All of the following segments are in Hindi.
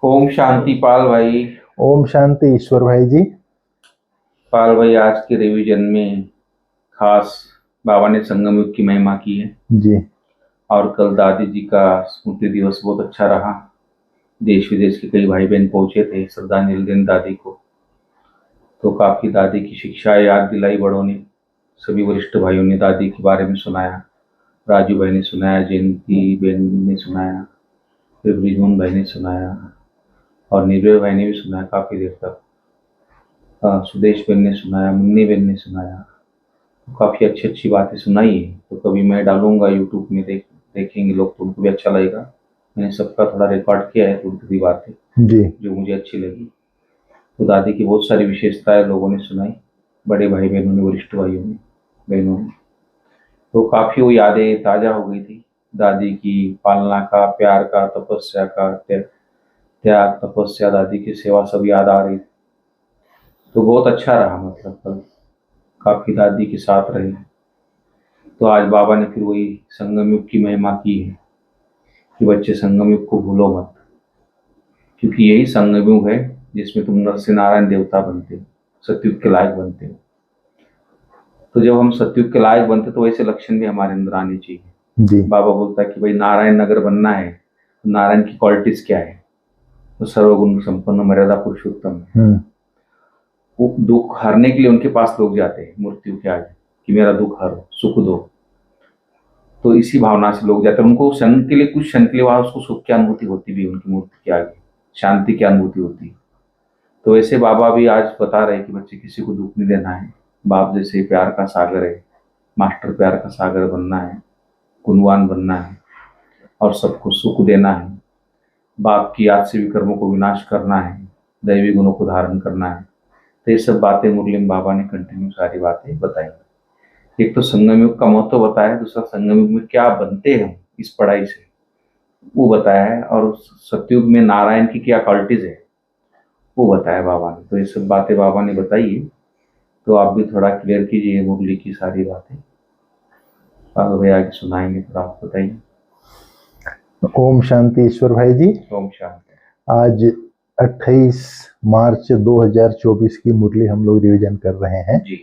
ओम शांति पाल भाई। ओम शांति ईश्वर भाई जी। पाल भाई, आज के रिवीजन में खास बाबा ने संगम युग की महिमा की है। जी और कल दादी जी का स्मृति दिवस बहुत अच्छा रहा। देश विदेश के कई भाई बहन पहुंचे थे श्रद्धांजलि देने दादी को। तो काफी दादी की शिक्षा याद दिलाई बड़ों ने। सभी वरिष्ठ भाइयों ने दादी के बारे में सुनाया। राजू भाई ने सुनाया, जयंती बहन ने सुनाया, फिर ब्रिजमोहन भाई ने सुनाया और निर्भय भाई ने भी सुनाया काफी देर तक। सुदेश बहन ने सुनाया, मुन्नी बहन ने सुनाया। तो काफ़ी अच्छी अच्छी बातें सुनाई है। तो कभी मैं डालूंगा यूट्यूब में, देखेंगे लोग तो उनको भी अच्छा लगेगा। मैंने सबका थोड़ा रिकॉर्ड किया है, थोड़ी थोड़ी बातें जी जो मुझे अच्छी लगी। तो दादी की बहुत सारी विशेषताएं लोगों ने सुनाई, बड़े भाई बहनों ने, वरिष्ठ भाइयों ने, बहनों ने। तो काफ़ी वो यादें ताज़ा हो गई थी। दादी की पालना का, प्यार का, तपस्या का, त्याग, तपस्या, दादी की सेवा सब याद आ रही थी। तो बहुत अच्छा रहा, मतलब कल काफ़ी दादी के साथ रहे। तो आज बाबा ने फिर वही संगम युग की महिमा की है कि बच्चे संगम युग को भूलो मत, क्योंकि यही संगम युग है जिसमें तुम नर से नारायण देवता बनते हो, सतयुग के लायक बनते हो। तो जब हम सतयुग के लायक बनते तो वैसे लक्षण भी हमारे अंदर आने चाहिए। जी बाबा बोलता है कि भाई नारायण नगर बनना है तो नारायण की क्वालिटीज क्या है? तो सर्वगुण संपन्न मर्यादा पुरुषोत्तम है। वो दुख हरने के लिए उनके पास लोग जाते हैं मृत्यु के आगे कि मेरा दुख हरो, सुख दो। तो इसी भावना से लोग जाते हैं। उनको क्षण के लिए, कुछ क्षण के लिए वहां उसको सुख की अनुभूति होती भी, उनकी मूर्ति के आगे शांति की अनुभूति होती है। तो वैसे बाबा भी आज बता रहे हैं कि बच्चे किसी को दुख नहीं देना है। बाप जैसे प्यार का सागर है, मास्टर प्यार का सागर बनना है, गुणवान बनना है और सबको सुख देना है। बाप की याद से विकर्मों को विनाश करना है, दैवी गुणों को धारण करना है। तो ये सब बातें मुरली में बाबा ने कंटिन्यू सारी बातें बताई। एक तो संगम युग का महत्व बताया, दूसरा संगम युग में क्या बनते हैं इस पढ़ाई से वो बताया है, और सतयुग में नारायण की क्या क्वालिटीज है वो बताया बाबा ने। तो ये सब बातें बाबा ने बताई है। तो आप भी थोड़ा क्लियर कीजिए मुरली की सारी बातें। बाबा भैया आगे सुनाएंगे, तो आप बताइए। ओम शांति ईश्वर भाई जी। ओम शांति। आज 28 मार्च 2024 की मुरली हम लोग रिवीजन कर रहे हैं जी।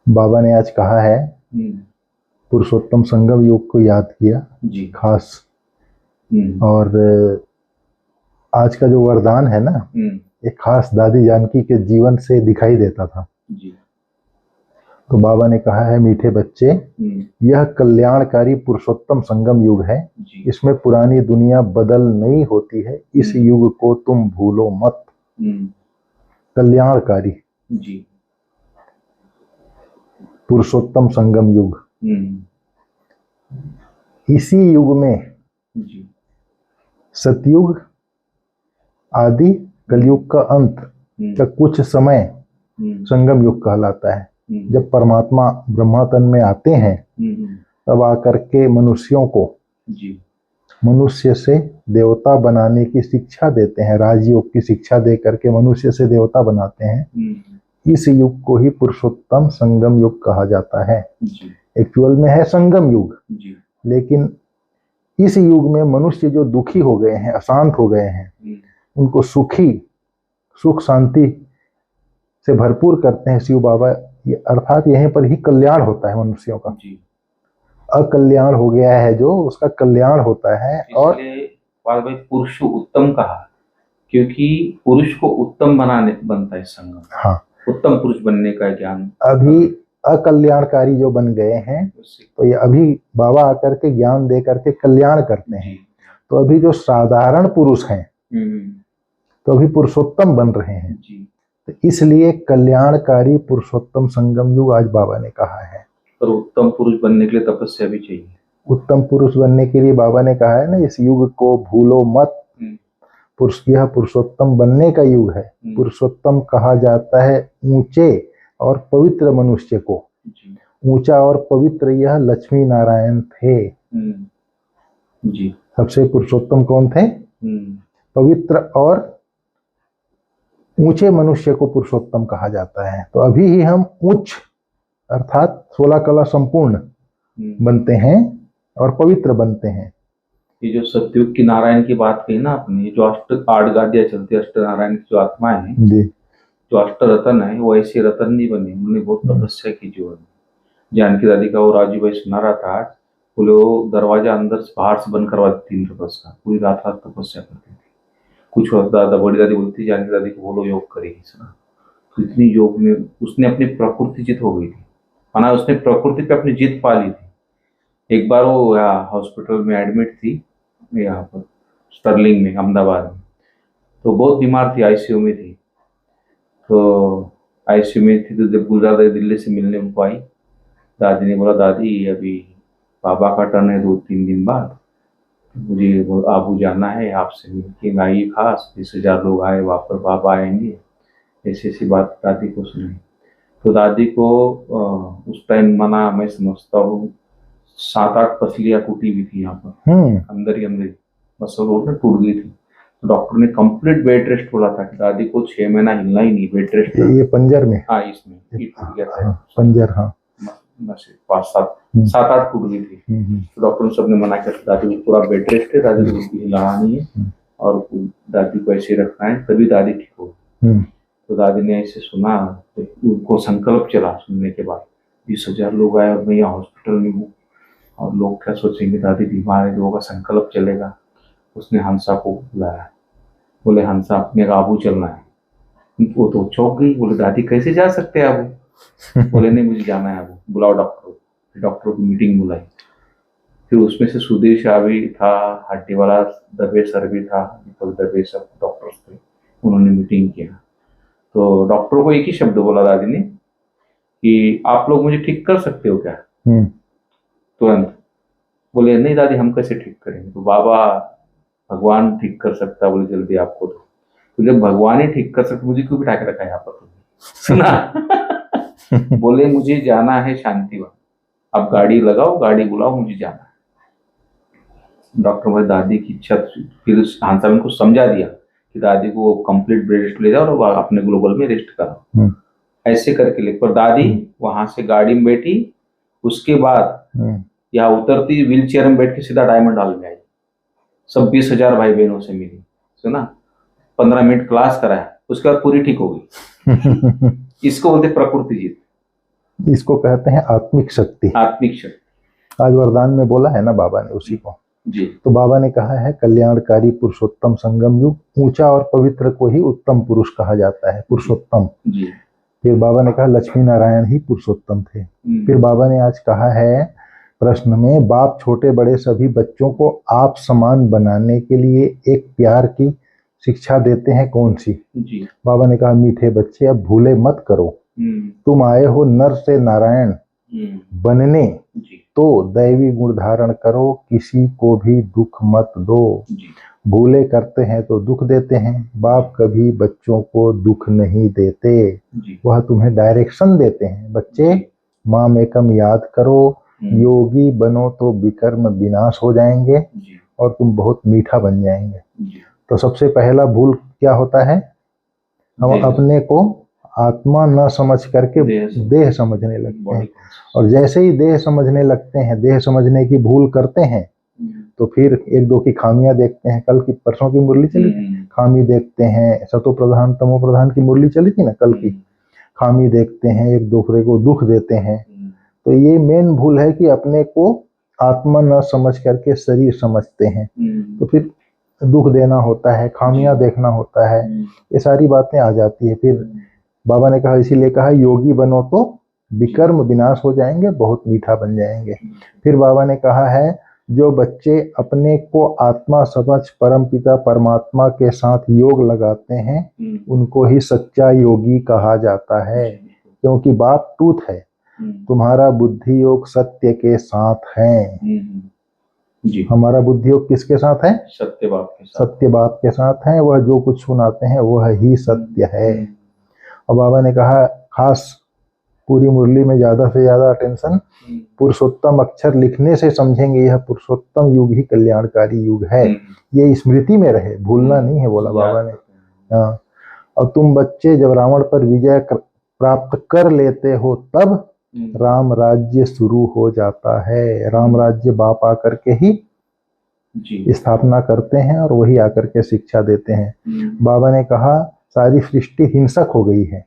बाबा ने आज कहा है पुरुषोत्तम संगम युग को याद किया जी। खास। और आज का जो वरदान है ना, एक खास दादी जानकी के जीवन से दिखाई देता था जी। तो बाबा ने कहा है, मीठे बच्चे, यह कल्याणकारी पुरुषोत्तम संगम युग है। इसमें पुरानी दुनिया बदल नहीं होती है। इस युग को तुम भूलो मत। कल्याणकारी जी। पुरुषोत्तम संगम युग, इसी युग में जी। सतयुग आदि, कलयुग का अंत का कुछ समय संगम युग कहलाता है। जब परमात्मा ब्रह्मातन में आते हैं तब आकर के मनुष्यों को मनुष्य से देवता बनाने की शिक्षा देते हैं। राजयोग की शिक्षा दे करके मनुष्य से देवता बनाते हैं। इस युग को ही पुरुषोत्तम संगम युग कहा जाता है। एक्चुअल में है संगम युग, लेकिन इस युग में मनुष्य जो दुखी हो गए हैं, अशांत हो गए हैं, उनको सुख शांति से भरपूर करते हैं शिव बाबा। अर्थात यहीं पर ही कल्याण होता है मनुष्यों का। अकल्याण हो गया है जो, उसका कल्याण होता है। और पुरुष उत्तम कहा क्योंकि पुरुष को उत्तम बनाने बनता है संगम। हाँ, उत्तम पुरुष बनने का ज्ञान। अभी अकल्याणकारी जो बन गए हैं तो ये अभी बाबा आकर के ज्ञान दे करके कल्याण करते हैं। तो अभी जो साधारण पुरुष हैं तो अभी पुरुषोत्तम बन रहे हैं। तो इसलिए कल्याणकारी पुरुषोत्तम संगम युग आज बाबा ने कहा है। पर उत्तम पुरुष बनने के लिए तपस्या भी चाहिए। उत्तम पुरुष बनने के लिए बाबा ने कहा है ना, इस युग को भूलो मत। यह पुरुषोत्तम बनने का युग है। पुरुषोत्तम कहा जाता है ऊंचे और पवित्र मनुष्य को। ऊंचा और पवित्र यह लक्ष्मी नारायण थे। जी। सबसे पुरुषोत्तम कौन थे? पवित्र और ऊंचे मनुष्य को पुरुषोत्तम कहा जाता है। तो अभी ही हम उच्च अर्थात 16 कला संपूर्ण बनते हैं और पवित्र बनते हैं। ये जो सतयुग की नारायण की बात कही ना आपने, जो आठ गादियां चलती, अष्ट नारायण की जो आत्माएं हैं, जी। जो अष्ट रतन है, वो ऐसे रतन नहीं बने, उन्होंने बहुत तपस्या की जीवन में। जानकी दादी का वो राजू भाई सुना रहा था आज, बोले वो दरवाजा अंदर से बाहर से बंद करवा देती इंद्रप्रस्थ का, पूरी रात रात तपस्या करती थी। कुछ दादा बड़ी दादी बोलती थी जानकी दादी को बोलो योग करेगी सुना, तो इतनी योग में उसने अपनी प्रकृति जीत हो गई थी, माना उसने प्रकृति पे अपनी जीत पा ली थी। एक बार वो यहाँ हॉस्पिटल में एडमिट थी, यहाँ पर स्टर्लिंग में अहमदाबाद में, तो बहुत बीमार थी, आईसीयू में थी। तो आईसीयू में थी तो जब गुजरा दादी दिल्ली से मिलने उनको आई, दादी ने बोला दादी अभी बाबा का टर्न है 2-3 दिन बाद, मुझे आबू जाना है, आपसे मिलके आइए, खास 20,000 लोग आए, वहाँ पर बाबा आएंगे, ऐसी ऐसी बात दादी को सुनी। तो दादी को उस टाइम माना मैं समझता हूँ 7-8 पसलियाँ टूटी हुई थी यहाँ पर, अंदर ही अंदर बस वो टूट गई थी। तो डॉक्टर ने कंप्लीट बेड रेस्ट बोला था कि दादी को 6 महीना हिलना ही नहीं, बेड रेस्ट। ये पंजर में? हाँ, इसमें टूट गया था पंजर। हाँ, 7-8 टूट गई थी। तो डॉक्टर ने सबने मना किया, दादी को पूरा बेड रेस्ट है, दादी को हिलाना नहीं है और दादी को ऐसे रखना है, तभी दादी ठीक होगी। तो दादी ने ऐसे सुना तो उनको संकल्प चला, सुनने के बाद 20,000 लोग आए और मैं यहाँ हॉस्पिटल में हूँ और लोग क्या सोचेंगे, दादी बीमार है, लोगों का संकल्प चलेगा। उसने हंसा को बुलाया, बोले हंसा अपने काबू चलना है। वो तो चौंक गई, बोले दादी कैसे जा सकते हैं आबू? बोले नहीं मुझे जाना है आबू, बुलाओ डॉक्टर को। डॉक्टर की मीटिंग बुलाई, फिर उसमें से सुधीर शाह भी था, हड्डी वाला दबे सर भी था, दीपक दबे, सब डॉक्टर्स थे, उन्होंने मीटिंग किया। तो डॉक्टर को एक ही शब्द बोला दादी ने कि आप लोग मुझे ठीक कर सकते हो क्या? तुरंत बोले नहीं दादी हम कैसे ठीक करेंगे, तो बाबा भगवान ठीक कर सकता, बोले जल्दी आपको तो जब भगवान ही ठीक कर सकते मुझे क्यों बिठा के रखा है यहाँ पर तुमने, सुना? बोले मुझे जाना है शांतिवन, आप गाड़ी लगाओ, गाड़ी बुलाओ, मुझे जाना है। डॉक्टर बोले दादी की इच्छा, फिर हंसा को समझा दिया कि दादी को कंप्लीट बेड रेस्ट ले जाओ और अपने ग्लोबल में रेस्ट करो, ऐसे करके ले। पर दादी वहां से गाड़ी में बैठी, उसके बाद यहाँ उतरती व्हील चेयर में बैठ के सीधा डायमंड हॉल में आई, सब 20,000 भाई बहनों से मिली, सुना, 15 मिनट क्लास कराया, उसके बाद पूरी ठीक हो गई। इसको बोलते प्रकृति जीत, इसको कहते हैं आत्मिक शक्ति। आत्मिक शक्ति आज वरदान में बोला है ना बाबा ने उसी को जी। तो बाबा ने कहा है कल्याणकारी पुरुषोत्तम संगम युग, ऊंचा और पवित्र को ही उत्तम पुरुष कहा जाता है, पुरुषोत्तम जी। फिर बाबा ने कहा लक्ष्मी नारायण ही पुरुषोत्तम थे। फिर बाबा ने आज कहा है प्रश्न में, बाप छोटे बड़े सभी बच्चों को आप समान बनाने के लिए एक प्यार की शिक्षा देते हैं, कौन सी? जी। बाबा ने कहा मीठे बच्चे अब भूले मत करो, तुम आए हो नर से नारायण बनने, तो दैवी गुण धारण करो, किसी को भी दुख मत दो। भूले करते हैं तो दुख देते हैं, बाप कभी बच्चों को दुख नहीं देते, वह तुम्हें डायरेक्शन देते हैं। बच्चे माम एकम याद करो, योगी बनो तो विकर्म विनाश हो जाएंगे और तुम बहुत मीठा बन जाएंगे। तो सबसे पहला भूल क्या होता है, हम अपने को आत्मा न समझ करके देह समझने लगते हैं, और जैसे ही देह समझने लगते हैं, देह समझने की भूल करते हैं, तो फिर एक दो की खामियां देखते हैं। कल की परसों की मुरली चली थी, खामी देखते हैं, सतो प्रधान तमो प्रधान की मुरली चली थी ना कल की, खामी देखते हैं, एक दूसरे को दुख देते हैं। तो ये मेन भूल है कि अपने को आत्मा न समझ करके शरीर समझते हैं, तो फिर दुख देना होता है, खामियां देखना होता है, ये सारी बातें आ जाती है। फिर बाबा ने कहा, इसीलिए कहा योगी बनो तो विकर्म विनाश हो जाएंगे, बहुत मीठा बन जाएंगे। फिर बाबा ने कहा है जो बच्चे अपने को आत्मा समझ परमपिता परमात्मा के साथ योग लगाते हैं, उनको ही सच्चा योगी कहा जाता है, क्योंकि बाप टूथ है, तुम्हारा बुद्धि योग सत्य के साथ है। जी। हमारा बुद्धि योग किसके साथ है? सत्य बाप के साथ। सत्य बाप के साथ है, वह जो कुछ सुनाते हैं वह ही सत्य है। और बाबा ने कहा खास पूरी मुरली में ज्यादा से ज्यादा अटेंशन पुरुषोत्तम अक्षर लिखने से समझेंगे, यह पुरुषोत्तम युग ही कल्याणकारी युग है, ये स्मृति में रहे, भूलना नहीं है, बोला बाबा ने। हाँ, और तुम बच्चे जब रावण पर विजय प्राप्त कर लेते हो तब राम राज्य शुरू हो जाता है। राम राज्य बाप आकर के ही जी। स्थापना करते हैं और वही आकर के शिक्षा देते हैं। बाबा ने कहा सारी सृष्टि हिंसक हो गई है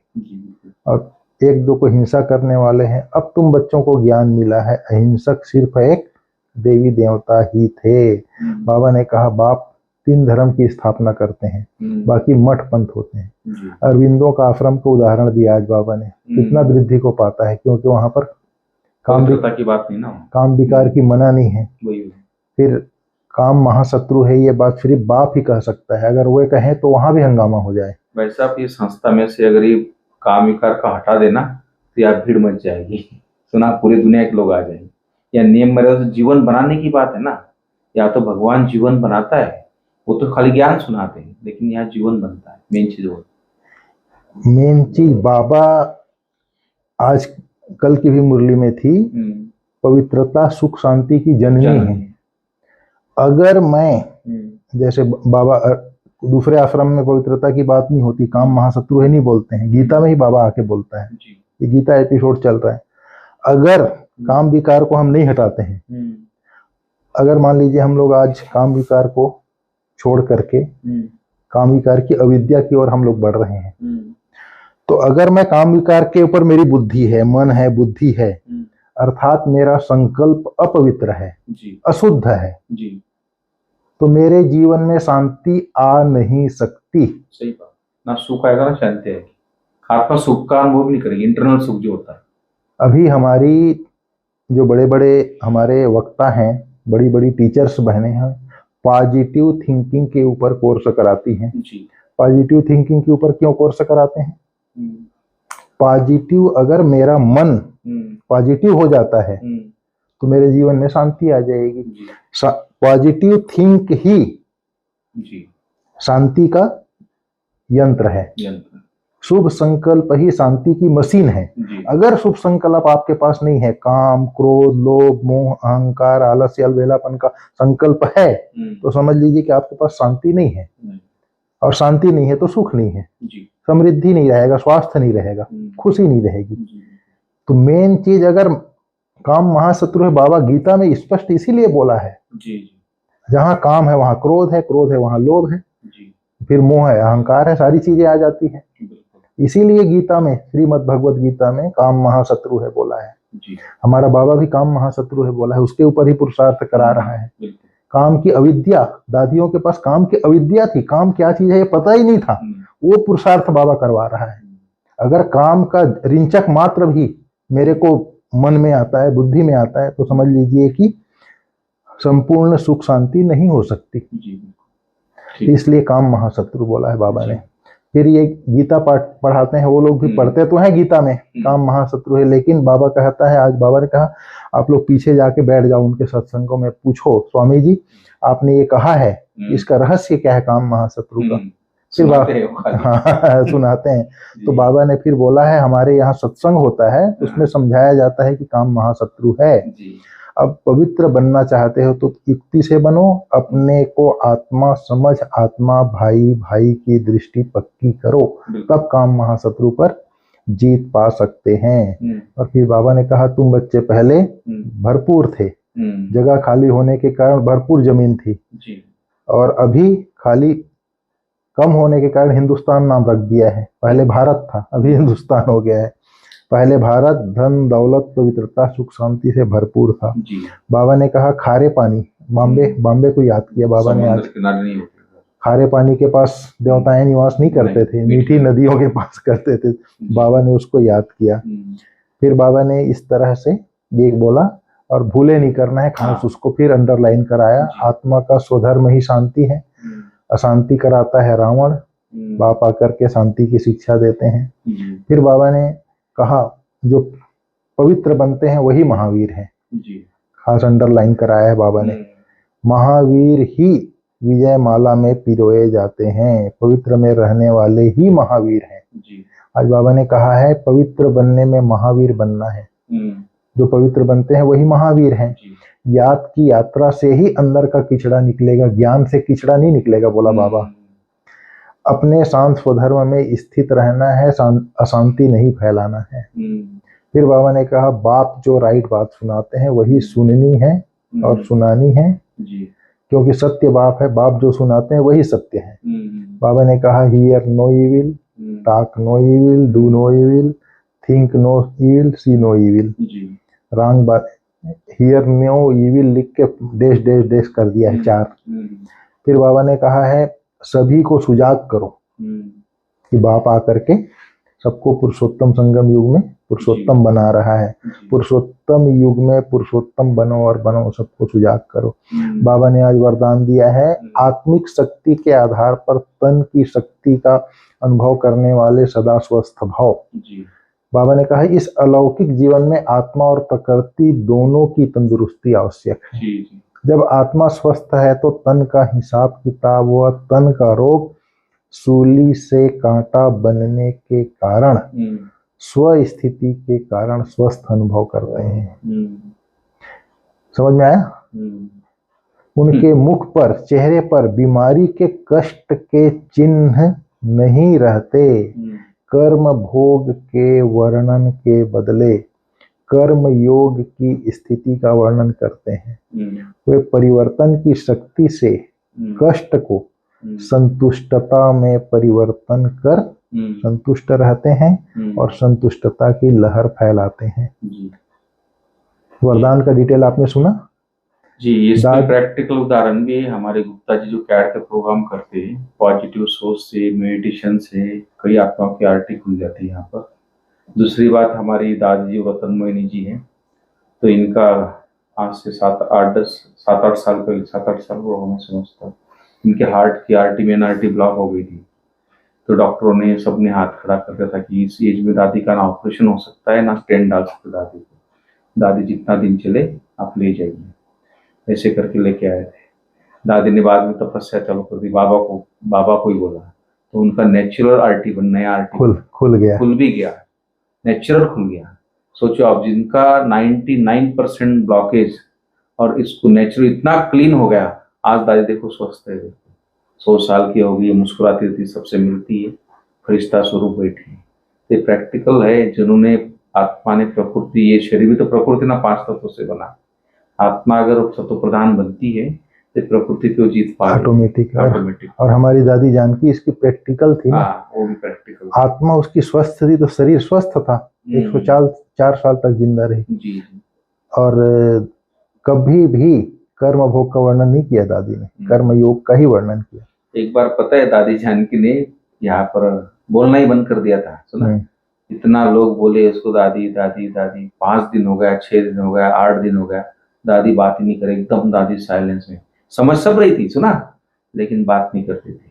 और एक दो को हिंसा करने वाले हैं। अब तुम बच्चों को ज्ञान मिला है, अहिंसक सिर्फ एक देवी देवता ही थे। बाबा ने कहा बाप 3 धर्म की स्थापना करते हैं, बाकी मठ पंथ होते हैं। अरविंदों का आश्रम को उदाहरण दिया आज बाबा ने, कितना वृद्धि को पाता है, क्योंकि वहां पर काम की बात नहीं ना, काम विकार की मना नहीं है। फिर काम महाशत्रु है, ये बात सिर्फ बाप ही कह सकता है, अगर वो कहें तो वहां भी हंगामा हो जाए। वैसे आप ये संस्था में से अगर ये काम विकार का हटा देना तो यार भीड़ मच जाएगी, सुना पूरी दुनिया के लोग आ जाएंगे। या नियम मर्यादा से जीवन बनाने की बात है ना, या तो भगवान जीवन बनाता है, वो तो खाली ज्ञान सुनाते हैं, लेकिन यहाँ जीवन बनता है। मेन चीज बाबा आज कल की भी मुरली में थी, पवित्रता सुख शांति की जननी है। अगर मैं जैसे बाबा दूसरे आश्रम में पवित्रता की बात नहीं होती, काम महाशत्रु है नहीं बोलते हैं, गीता में ही बाबा आके बोलता है, ये गीता एपिसोड चल रहा है। अगर काम विकार को हम नहीं हटाते हैं, अगर मान लीजिए हम लोग आज काम विकार को छोड़ करके काम विकार की अविद्या की ओर हम लोग बढ़ रहे हैं, तो अगर मैं काम विकार के ऊपर मेरी बुद्धि है, मन है, बुद्धि है, अर्थात मेरा संकल्प अपवित्र है, अशुद्ध है, तो मेरे जीवन में शांति आ नहीं सकती। सही बात, ना सुख आएगा ना शांति आएगी, आत्मा सुख का अनुभव नहीं करेगी, इंटरनल सुख जो होता है। अभी हमारी जो बड़े बड़े हमारे वक्ता हैं, बड़ी बड़ी टीचर्स बहने हैं, पॉजिटिव थिंकिंग के ऊपर कोर्स कराती हैं। पॉजिटिव थिंकिंग के ऊपर क्यों कोर्स कराते हैं? पॉजिटिव, अगर मेरा मन पॉजिटिव हो जाता है तो मेरे जीवन में शांति आ जाएगी। पॉजिटिव थिंक ही शांति का यंत्र है। शुभ संकल्प ही शांति की मशीन है। अगर शुभ संकल्प आपके पास नहीं है, काम, क्रोध, लोभ, मोह, अहंकार, आलस्य, अलबेलापन का संकल्प है, तो समझ लीजिए कि आपके पास शांति नहीं है। और शांति नहीं है तो सुख नहीं है, समृद्धि नहीं रहेगा, स्वास्थ्य नहीं रहेगा, खुशी नहीं रहेगी। तो मेन चीज, अगर काम महाशत्रु है, बाबा गीता में स्पष्ट इसीलिए बोला है, जहां काम है वहां क्रोध है, क्रोध है वहां लोभ है, फिर मोह है, अहंकार है, सारी चीजें आ जाती है। इसीलिए गीता में, श्रीमद् भगवत गीता में काम महाशत्रु है बोला है। हमारा बाबा भी काम महाशत्रु है बोला है, उसके ऊपर ही पुरुषार्थ करा रहा है। काम की अविद्या, दादियों के पास काम की अविद्या थी, काम क्या चीज है ये पता ही नहीं था, वो पुरुषार्थ बाबा करवा रहा है। अगर काम का रिंचक मात्र भी मेरे को मन में आता है, बुद्धि में आता है, तो समझ लीजिए कि संपूर्ण सुख शांति नहीं हो सकती। इसलिए काम महाशत्रु बोला है बाबा ने। फिर ये गीता पाठ पढ़ाते हैं, वो लोग भी पढ़ते तो हैं गीता में काम महाशत्रु है, लेकिन बाबा कहता है, आज बाबा ने कहा आप लोग पीछे जाके बैठ जाओ उनके सत्संगों में, पूछो स्वामी जी आपने ये कहा है, इसका रहस्य क्या है काम महाशत्रु का। फिर हाँ सुनाते हैं। तो बाबा ने फिर बोला है, हमारे यहाँ सत्संग होता है, उसमें समझाया जाता है कि काम महाशत्रु है। अब पवित्र बनना चाहते हो तो युक्ति से बनो, अपने को आत्मा समझ, आत्मा भाई भाई की दृष्टि पक्की करो, तब काम महाशत्रु पर जीत पा सकते हैं। और फिर बाबा ने कहा तुम बच्चे पहले भरपूर थे, जगह खाली होने के कारण भरपूर जमीन थी, और अभी खाली कम होने के कारण हिंदुस्तान नाम रख दिया है। पहले भारत था, अभी हिंदुस्तान हो गया है। पहले भारत धन दौलत पवित्रता सुख शांति से भरपूर था। बाबा ने कहा खारे पानी, बॉम्बे को याद किया बाबा ने आज। खारे पानी के पास देवताएं निवास नहीं करते थे, मीठी नदियों के पास करते थे, बाबा ने उसको याद किया। फिर बाबा ने इस तरह से ये बोला, और भूले नहीं करना है खास, उसको फिर अंडरलाइन कराया। आत्मा का स्वधर्म ही शांति है, अशांति कराता है रावण। बाप आकर के शांति की शिक्षा देते हैं। फिर बाबा ने कहा जो पवित्र बनते हैं वही महावीर हैं, खास अंडरलाइन कराया है बाबा ने। महावीर ही विजय माला में पिरोए जाते हैं, पवित्र में रहने वाले ही महावीर हैं। आज बाबा ने कहा है पवित्र बनने में महावीर बनना है, जो पवित्र बनते हैं वही महावीर हैं। याद की यात्रा से ही अंदर का किचड़ा निकलेगा, ज्ञान से किचड़ा नहीं निकलेगा, बोला बाबा। अपने शांत स्वधर्म में स्थित रहना है, अशांति नहीं फैलाना है। फिर बाबा ने कहा बाप जो राइट बात सुनाते हैं वही सुननी है और सुनानी है, क्योंकि सत्य बाप है, बाप जो सुनाते हैं वही सत्य है। बाबा ने कहा hear no evil, talk no evil, do no evil, think no evil, see no evil. Wrong बात, हियर नो इविल लिख के डैश डैश डैश कर दिया है 4। फिर बाबा ने कहा है सभी को सुजाग करो, कि बाप आकर के सबको पुरुषोत्तम संगम युग में पुरुषोत्तम बना रहा है। पुरुषोत्तम युग में पुरुषोत्तम बनो और बनो, सबको सुजाग करो। बाबा ने आज वरदान दिया है आत्मिक शक्ति के आधार पर तन की शक्ति का अनुभव करने वाले सदा स्वस्थ भाव। बाबा ने कहा इस अलौकिक जीवन में आत्मा और प्रकृति दोनों की तंदुरुस्ती आवश्यक है। जब आत्मा स्वस्थ है तो तन का हिसाब किताब व तन का रोग सूली से कांटा बनने के कारण स्व स्थिति के कारण स्वस्थ अनुभव करते हैं। समझ में आया? उनके मुख पर, चेहरे पर बीमारी के कष्ट के चिन्ह नहीं रहते। कर्म भोग के वर्णन के बदले कर्म योग की स्थिति का वर्णन करते हैं। वे परिवर्तन की शक्ति से कष्ट को संतुष्टता में परिवर्तन कर संतुष्ट रहते हैं और संतुष्टता की लहर फैलाते हैं। वरदान का डिटेल आपने सुना जी। इसका प्रैक्टिकल उदाहरण भी है। हमारे गुप्ता जी जो कैड का प्रोग्राम करते हैं, पॉजिटिव सोच से, मेडिटेशन से कई आत्माओं की आरती खुल जाती है यहाँ पर। दूसरी बात, हमारी दादी जी रतन मोहिनी जी हैं, तो इनका आज से 7-8 साल पहले, 7-8 साल वो मैं समझता, इनके हार्ट की आर्टी ब्लॉक हो गई थी। तो डॉक्टरों ने सबने हाथ खड़ा कर दिया था कि इस एज में दादी का ना ऑपरेशन हो सकता है, ना स्टेंट डाल सकते दादी को। दादी जितना दिन चले आप ले जाइए। ऐसे करके लेके आए थे। दादी ने बाद में तपस्या चालू कर दी, बाबा को ही बोला, तो उनका नेचुरल आरटी नया आरटी खुल भी गया, नेचुरल खुल गया। सोचो आप, जिनका 99% ब्लॉकेज और इसको नेचुरल इतना क्लीन हो गया, आज दादी देखो स्वस्थ है, 100 साल की हो गई, मुस्कुराती रहती, सबसे मिलती है, फरिश्ता स्वरूप बैठी है। ये प्रैक्टिकल है। जिन्होंने आत्मा ने प्रकृति, ये शरीर भी तो प्रकृति ना 5 तत्वों से बना। आत्मा अगर सत्व प्रधान बनती है तो प्रकृति को जीत पा ऑटोमेटिक। और हमारी दादी जानकी इसकी प्रैक्टिकल थी ना, वो भी प्रैक्टिकल। आत्मा उसकी स्वस्थ थी तो शरीर स्वस्थ था, 104 साल तक जिंदा रही जी। और कभी भी कर्म भोग का वर्णन नहीं किया दादी ने, कर्म योग का ही वर्णन किया। एक बार पता है दादी जानकी ने यहाँ पर बोलना ही बंद कर दिया था, सुना? इतना लोग बोले उसको दादी दादी दादी, 5 दिन हो गया, 6 दिन हो गया, 8 दिन हो गया, दादी बात ही नहीं करे, एकदम दादी साइलेंस में। समझ सब रही थी, सुना, लेकिन बात नहीं करती थी।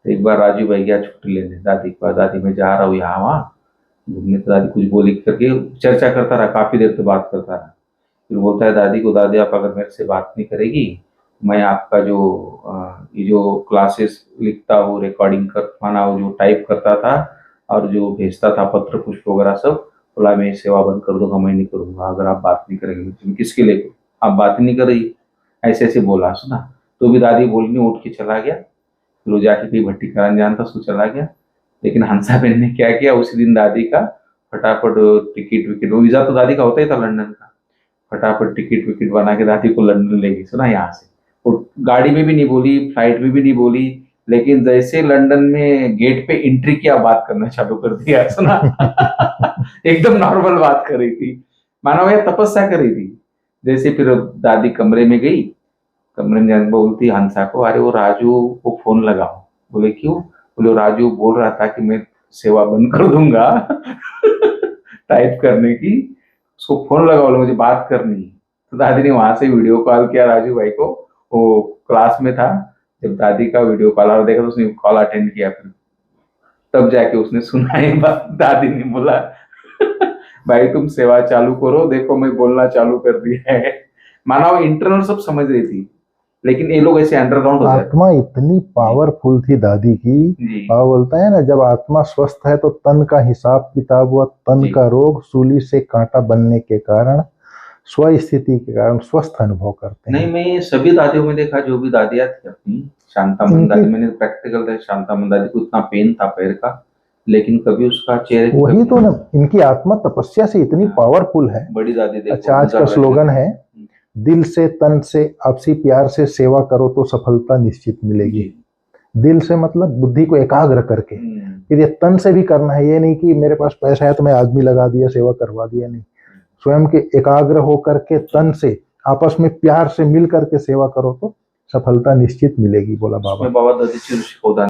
तो एक बार राजू भाई गया छुट्टी लेने, दादी के पास, दादी मैं जा रहा हूँ यहाँ वहाँ घूमने। तो दादी कुछ बोली करके चर्चा करता रहा, काफी देर तक बात करता रहा। फिर बोलता है दादी को, दादी आप अगर मेरे से बात नहीं करेगी, मैं आपका ये जो क्लासेस लिखता हूँ, रिकॉर्डिंग करवाना, जो टाइप करता था और जो भेजता था पत्र पुष्प वगैरह सब, बोला मैं सेवा बंद कर दूंगा, मैं नहीं करूंगा अगर आप बात नहीं करेंगे। तुम किसके लिए, आप बात नहीं कर रही, ऐसे ऐसे बोला, सुना। तो भी दादी बोलनी, उठ के चला गया। फिर वो जाके कहीं भट्टी कराने जानता, उसको चला गया। लेकिन हंसा बहन ने क्या किया, उसी दिन दादी का फटाफट टिकट विकेट, वो वीजा तो दादी का होता ही था लंदन का, फटाफट टिकट विकेट बना के दादी को लंदन ले गई, सुना, यहाँ से। वो गाड़ी में भी नहीं बोली, फ्लाइट में भी नहीं बोली, लेकिन जैसे लंदन में गेट पे एंट्री किया, बात करना चालू कर दिया, सुना। एकदम नॉर्मल बात कर रही थी, मानो ये तपस्या कर रही थी। जैसे फिर दादी कमरे में गई, कमरे में बोलती हंसा को, अरे वो राजू को फोन लगाओ। बोले क्यों? बोले राजू बोल रहा था कि मैं सेवा बंद कर दूंगा टाइप करने की, उसको फोन लगाओ, मुझे बात करनी है। तो दादी ने वहां से वीडियो कॉल किया राजू भाई को, वो क्लास में था। जब दादी का वीडियो कॉल आ देखा तो उसने कॉल अटेंड किया, फिर तब जाके उसने सुना ये बात। दादी ने बोला भाई तुम सेवा चालू करो, देखो मैं बोलना चालू कर दिया है। माना वो इंटरनल सब समझ रही थी, लेकिन ये लोग ऐसे अंडरग्राउंड हो जाते। आत्मा इतनी पावरफुल थी दादी की, बाबा बोलता है ना, जब आत्मा स्वस्थ है तो तन का हिसाब किताब व तन का रोग सूली से कांटा बनने के कारण स्व स्थिति के कारण स्वस्थ अनुभव करते हैं। नहीं, मैं सभी दादियों में देखा, जो भी दादियां थी अपनी, शांतामन दादी, मैंने प्रैक्टिकल था, शांतामन दादी को इतना पेन था पैर का, लेकिन कभी उसका चेहरे, वही तो ना, इनकी आत्मा तपस्या से इतनी पावरफुल है। बड़ी दादी देखो। अच्छा, आज का स्लोगन है दिल से तन से आपसी प्यार से सेवा करो तो सफलता निश्चित मिलेगी। दिल से मतलब बुद्धि को एकाग्र करके, फिर ये तन से भी करना है। ये नहीं कि मेरे पास पैसा है तो मैं आदमी लगा दिया सेवा करवा दिया, नहीं, स्वयं के एकाग्र होकर के तन से आपस में प्यार से मिल करके सेवा करो तो सफलता निश्चित मिलेगी, बोला बाबा। बाबा दत्ताजी ऋषि को